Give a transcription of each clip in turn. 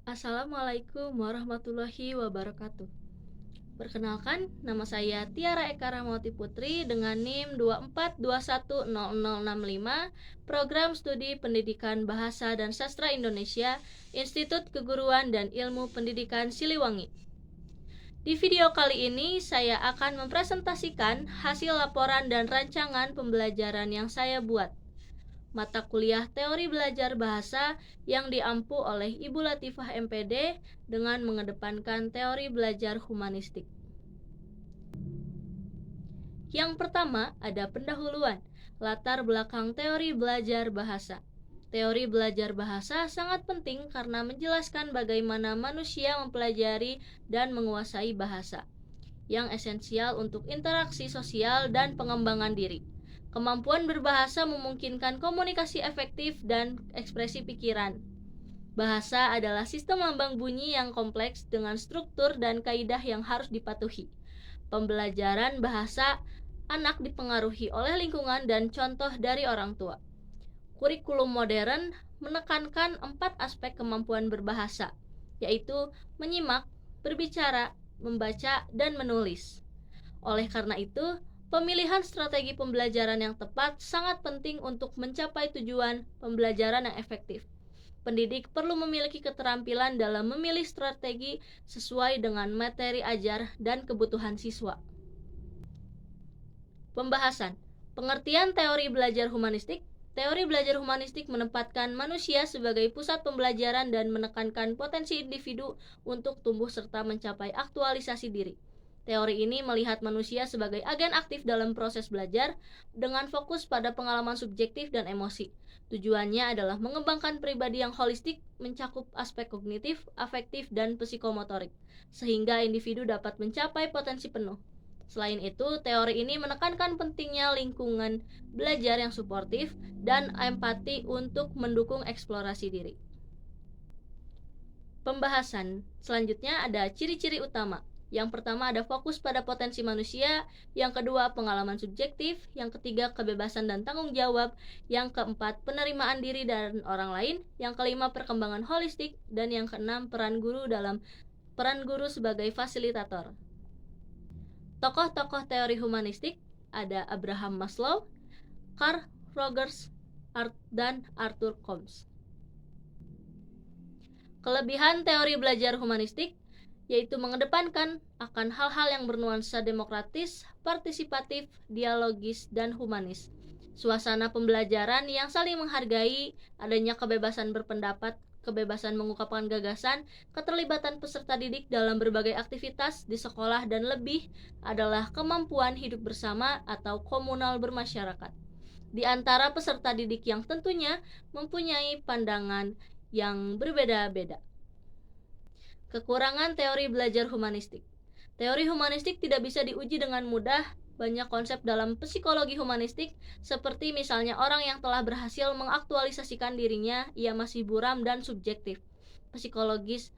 Assalamualaikum warahmatullahi wabarakatuh. Perkenalkan, nama saya Tiara Eka Ramawati Putri dengan NIM 24210065, Program Studi Pendidikan Bahasa dan Sastra Indonesia, Institut Keguruan dan Ilmu Pendidikan Siliwangi. Di video kali ini, saya akan mempresentasikan hasil laporan dan rancangan pembelajaran yang saya buat. Mata kuliah teori belajar bahasa yang diampu oleh Ibu Latifah MPD dengan mengedepankan teori belajar humanistik. Yang pertama ada pendahuluan, latar belakang teori belajar bahasa. Teori belajar bahasa sangat penting karena menjelaskan bagaimana manusia mempelajari dan menguasai bahasa, yang esensial untuk interaksi sosial dan pengembangan diri. Kemampuan berbahasa memungkinkan komunikasi efektif dan ekspresi pikiran. Bahasa adalah sistem lambang bunyi yang kompleks dengan struktur dan kaidah yang harus dipatuhi. Pembelajaran bahasa anak dipengaruhi oleh lingkungan dan contoh dari orang tua. Kurikulum modern menekankan 4 aspek kemampuan berbahasa, yaitu menyimak, berbicara, membaca, dan menulis. Oleh karena itu, pemilihan strategi pembelajaran yang tepat sangat penting untuk mencapai tujuan pembelajaran yang efektif. Pendidik perlu memiliki keterampilan dalam memilih strategi sesuai dengan materi ajar dan kebutuhan siswa. Pembahasan. Pengertian teori belajar humanistik. Teori belajar humanistik menempatkan manusia sebagai pusat pembelajaran dan menekankan potensi individu untuk tumbuh serta mencapai aktualisasi diri. Teori ini melihat manusia sebagai agen aktif dalam proses belajar dengan fokus pada pengalaman subjektif dan emosi. Tujuannya adalah mengembangkan pribadi yang holistik, mencakup aspek kognitif, afektif, dan psikomotorik, sehingga individu dapat mencapai potensi penuh. Selain itu, teori ini menekankan pentingnya lingkungan belajar yang suportif dan empati untuk mendukung eksplorasi diri. Pembahasan selanjutnya ada ciri-ciri utama. Yang pertama ada fokus pada potensi manusia, yang kedua pengalaman subjektif, yang ketiga kebebasan dan tanggung jawab, yang keempat penerimaan diri dan orang lain, yang kelima perkembangan holistik, dan yang keenam peran guru sebagai fasilitator. Tokoh-tokoh teori humanistik ada Abraham Maslow, Carl Rogers, dan Arthur Combs. Kelebihan teori belajar humanistik yaitu mengedepankan akan hal-hal yang bernuansa demokratis, partisipatif, dialogis, dan humanis. Suasana pembelajaran yang saling menghargai, adanya kebebasan berpendapat, kebebasan mengungkapkan gagasan, keterlibatan peserta didik dalam berbagai aktivitas di sekolah, dan lebih adalah kemampuan hidup bersama atau komunal bermasyarakat di antara peserta didik yang tentunya mempunyai pandangan yang berbeda-beda. Kekurangan teori belajar humanistik. Teori humanistik tidak bisa diuji dengan mudah. Banyak konsep dalam psikologi humanistik, seperti misalnya orang yang telah berhasil mengaktualisasikan dirinya, ia masih buram dan subjektif. Psikologis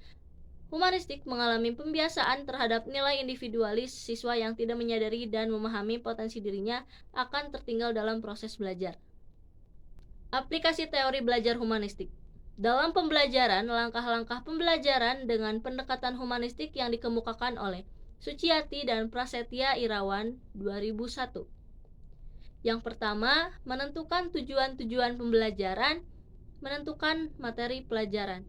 humanistik mengalami pembiasaan terhadap nilai individualis. Siswa yang tidak menyadari dan memahami potensi dirinya akan tertinggal dalam proses belajar. Aplikasi teori belajar humanistik. Dalam pembelajaran, langkah-langkah pembelajaran dengan pendekatan humanistik yang dikemukakan oleh Suciati dan Prasetya Irawan 2001. Yang pertama, menentukan tujuan-tujuan pembelajaran, menentukan materi pelajaran.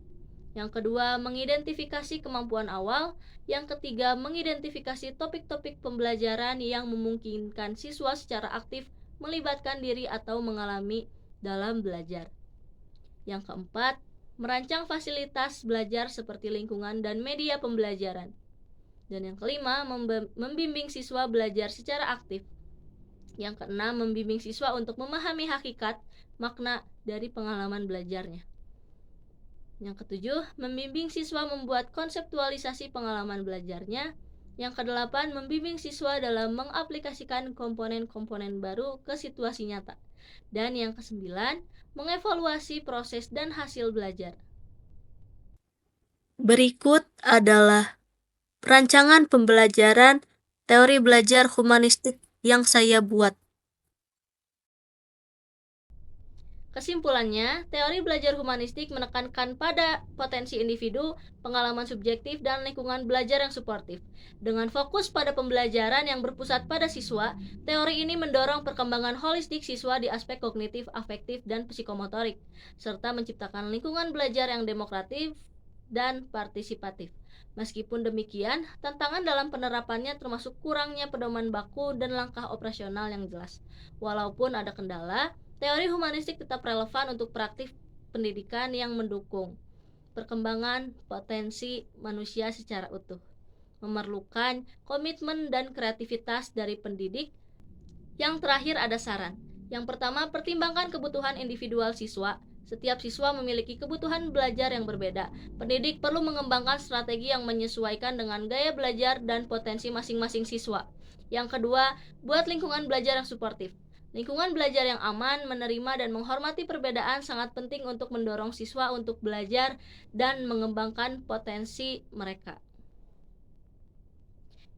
Yang kedua, mengidentifikasi kemampuan awal. Yang ketiga, mengidentifikasi topik-topik pembelajaran yang memungkinkan siswa secara aktif melibatkan diri atau mengalami dalam belajar. Yang keempat, merancang fasilitas belajar seperti lingkungan dan media pembelajaran. Dan yang kelima, membimbing siswa belajar secara aktif. Yang keenam, membimbing siswa untuk memahami hakikat, makna dari pengalaman belajarnya. Yang ketujuh, membimbing siswa membuat konseptualisasi pengalaman belajarnya. Yang kedelapan, membimbing siswa dalam mengaplikasikan komponen-komponen baru ke situasi nyata. Dan yang kesembilan, mengevaluasi proses dan hasil belajar. Berikut adalah rancangan pembelajaran teori belajar humanistik yang saya buat. Kesimpulannya, teori belajar humanistik menekankan pada potensi individu, pengalaman subjektif, dan lingkungan belajar yang suportif. Dengan fokus pada pembelajaran yang berpusat pada siswa, teori ini mendorong perkembangan holistik siswa di aspek kognitif, afektif, dan psikomotorik, serta menciptakan lingkungan belajar yang demokratif dan partisipatif. Meskipun demikian, tantangan dalam penerapannya termasuk kurangnya pedoman baku dan langkah operasional yang jelas. Walaupun ada kendala, teori humanistik tetap relevan untuk praktik pendidikan yang mendukung perkembangan potensi manusia secara utuh. Memerlukan komitmen dan kreativitas dari pendidik. Yang terakhir ada saran. Yang pertama, pertimbangkan kebutuhan individual siswa. Setiap siswa memiliki kebutuhan belajar yang berbeda. Pendidik perlu mengembangkan strategi yang menyesuaikan dengan gaya belajar dan potensi masing-masing siswa. Yang kedua, buat lingkungan belajar yang suportif. Lingkungan belajar yang aman, menerima, dan menghormati perbedaan sangat penting untuk mendorong siswa untuk belajar dan mengembangkan potensi mereka.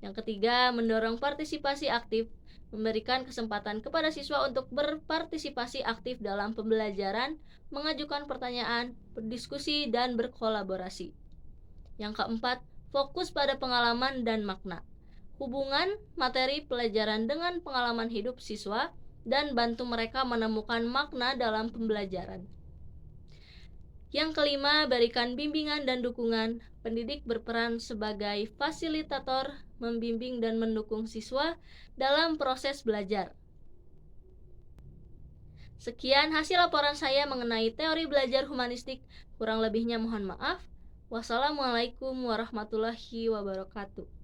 Yang ketiga, mendorong partisipasi aktif, memberikan kesempatan kepada siswa untuk berpartisipasi aktif dalam pembelajaran, mengajukan pertanyaan, berdiskusi, dan berkolaborasi. Yang keempat, fokus pada pengalaman dan makna. Hubungan materi pelajaran dengan pengalaman hidup siswa dan bantu mereka menemukan makna dalam pembelajaran. Yang kelima, berikan bimbingan dan dukungan. Pendidik berperan sebagai fasilitator, membimbing dan mendukung siswa dalam proses belajar. Sekian hasil laporan saya mengenai teori belajar humanistik. Kurang lebihnya mohon maaf. Wassalamualaikum warahmatullahi wabarakatuh.